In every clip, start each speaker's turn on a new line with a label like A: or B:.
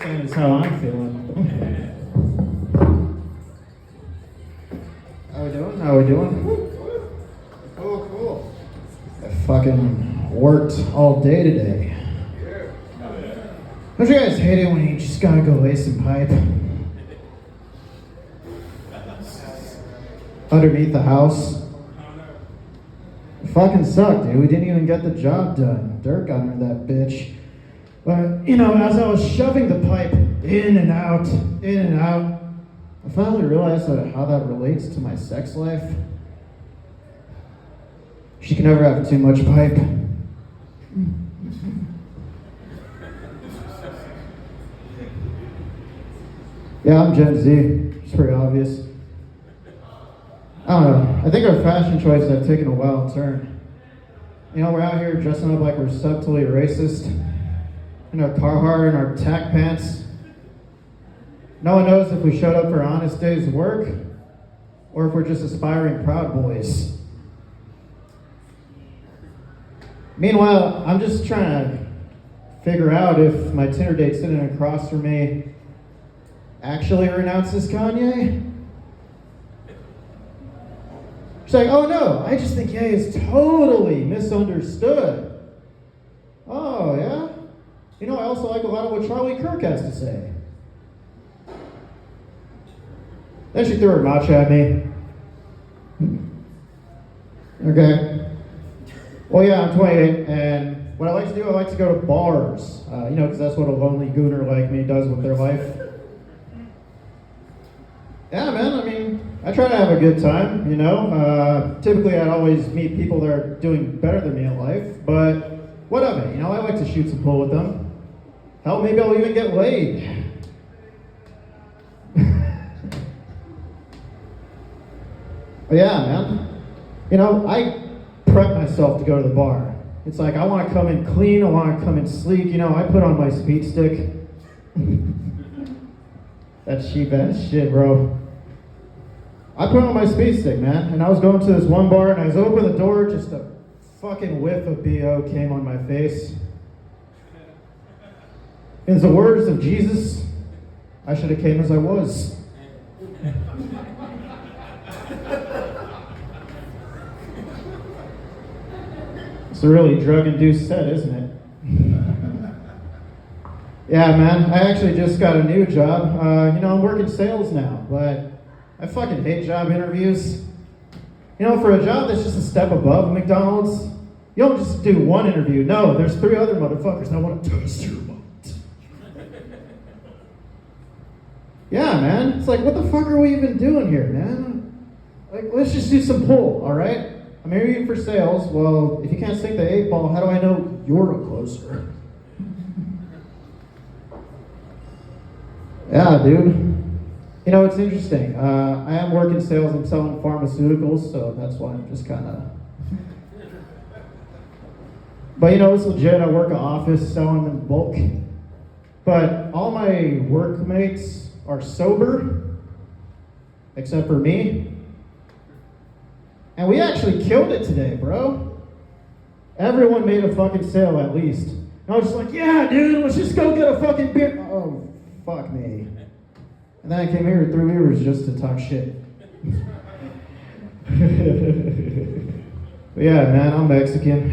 A: That is how I'm feeling. How we doing? Cool. I fucking worked all day today. Don't you guys hate it when you just gotta go lay some pipe? Underneath the house. It fucking sucked, dude. We didn't even get the job done. Dirt got under that bitch. But, as I was shoving the pipe in and out, I finally realized how that relates to my sex life. She can never have too much pipe. Yeah, I'm Gen Z. It's pretty obvious. I don't know. I think our fashion choices have taken a wild turn. We're out here dressing up like we're subtly racist. In our Carhartt and our tack pants. No one knows if we showed up for an honest day's work or if we're just aspiring Proud Boys. Meanwhile, I'm just trying to figure out if my Tinder date sitting across from me actually renounces Kanye. She's like, oh no, I just think Ye is totally misunderstood. Oh, yeah? I also like a lot of what Charlie Kirk has to say. Then she threw her matcha at me. Okay. Well, yeah, I'm 28, and what I like to do, I like to go to bars. Because that's what a lonely gooner like me does with their life. Yeah, man, I try to have a good time, Typically, I'd always meet people that are doing better than me in life, but what of it? I like to shoot some pool with them. Hell, maybe I'll even get laid. But yeah, man. I prep myself to go to the bar. It's like, I want to come in clean, I want to come in sleek, I put on my speed stick. That cheap ass shit, bro. I put on my speed stick, man, and I was going to this one bar, and I was opening the door, just a fucking whiff of BO came on my face. In the words of Jesus, I should have came as I was. It's a really drug-induced set, isn't it? Yeah, man, I actually just got a new job. I'm working sales now, but I fucking hate job interviews. For a job that's just a step above McDonald's, you don't just do one interview. No, there's 3 other motherfuckers that want to test your butt. Yeah, man. It's like, what the fuck are we even doing here, man? Like, let's just do some pull, all right? I'm interviewing for sales. Well, if you can't sink the 8 ball, how do I know you're a closer? Yeah, dude. It's interesting. I am working sales. I'm selling pharmaceuticals, so that's why I'm just kind of... But, it's legit. I work an office selling in bulk. But all my workmates are sober, except for me. And we actually killed it today, bro. Everyone made a fucking sale, at least. And I was just like, yeah, dude, let's just go get a fucking beer. Oh, fuck me. And then I came here 3 viewers just to talk shit. But yeah, man, I'm Mexican.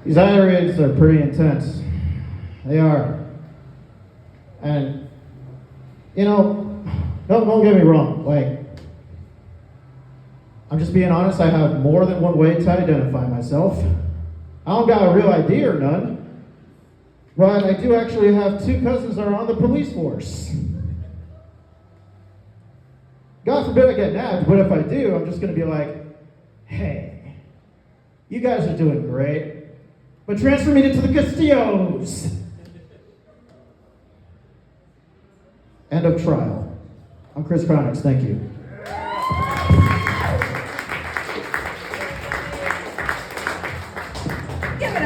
A: These irons are pretty intense. They are. And, don't get me wrong. Like, I'm just being honest, I have more than one way to identify myself. I don't got a real ID or none. But I do actually have 2 cousins that are on the police force. God forbid I get nabbed, but if I do, I'm just going to be like, hey, you guys are doing great, but transfer me to the Castillos. End of trial. I'm Chris Cronix, thank you.